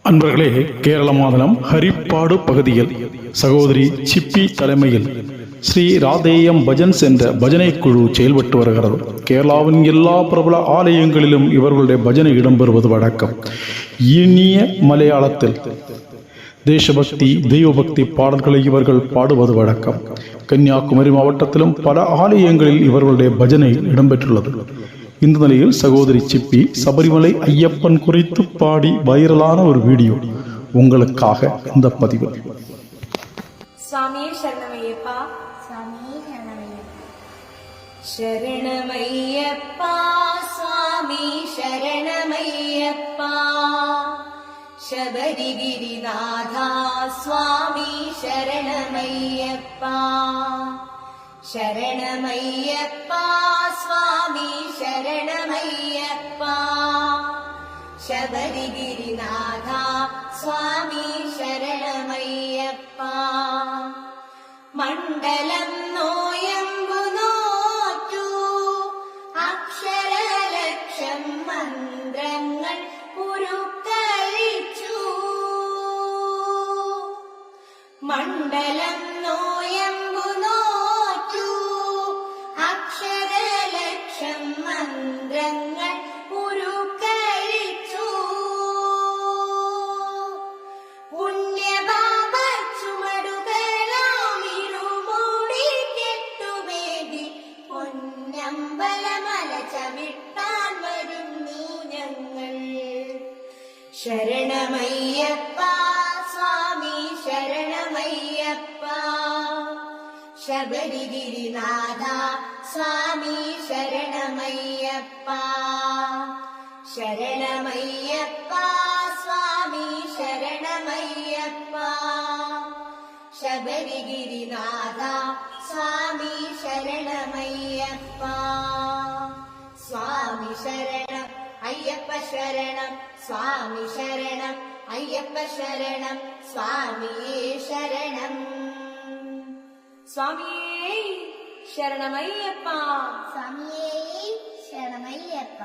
அன்பர்களே, கேரள மாநிலம் ஹரிப்பாடு பகுதியில் சகோதரி சிப்பி தலைமையில் ஸ்ரீ ராதேயம் பஜன்ஸ் என்ற பஜனை குழு செயல்பட்டு வருகிறது. கேரளாவின் எல்லா பிரபல ஆலயங்களிலும் இவர்களுடைய பஜனை இடம்பெறுவது வழக்கம். இனிய மலையாளத்தில் தேசபக்தி தெய்வபக்தி பாடல்களை இவர்கள் பாடுவது வழக்கம். கன்னியாகுமரி மாவட்டத்திலும் பல ஆலயங்களில் இவர்களுடைய பஜனை இடம்பெற்றுள்ளது. இந்த நிலையில் சகோதரி சிப்பி சபரிமலை ஐயப்பன் குறித்து பாடி வைரலான ஒரு வீடியோ உங்களுக்காக இந்த பதிவு. சுவாமியே சரணமையப்பா, சுவாமியே சரணமையப்பா, சுவாமி சரணமையப்பா, சபரிகிரிநாதா சுவாமி சரணமையப்பா, சரணமையப்பா, சுவாமி சரணமையப்பா, சபரிகிரிநாதா சுவாமி சரணமையப்பா. മണ്ഡലം നോയമ്പു നോറ്റു, അക്ഷരലക്ഷം മന്ത്രങ്ങൾ ഉരുക്കഴിച്ചു. മണ്ഡലം നോയമ്പു നോറ്റു, അക്ഷരലക്ഷം മന്ത്രങ്ങൾ ഉരുക്കഴിച്ചു. പുണ്യപാപ ചുമടുകളാമിരുമൂടി കെട്ടുമേകി പൊന്നമ്പലമല ചവിട്ടാൻ വരുന്നു ഞങ്ങൾ. ശരണമയ്യപ്പ, സ്വാമി ശരണമയ്യപ്പ, ശബരിഗിരിനാഥ സ്വാമി ശരണമയ്യപ്പ, ശരണമയ്യപ്പ, സ്വാമി ശരണമയ്യപ്പ, ശബരിഗിരിനാഥ സ്വാമി ശരണമയ്യപ്പ. സ്വാമി ശരണം അയ്യപ്പ ശരണം, സ്വാമി ശരണം അയ്യപ്പ ശരണം, സ്വാമിയേ ശരണം. സ്വാമിയേ ശരണമയ്യപ്പ, സ്വാമിയേ ശരണമയ്യപ്പ.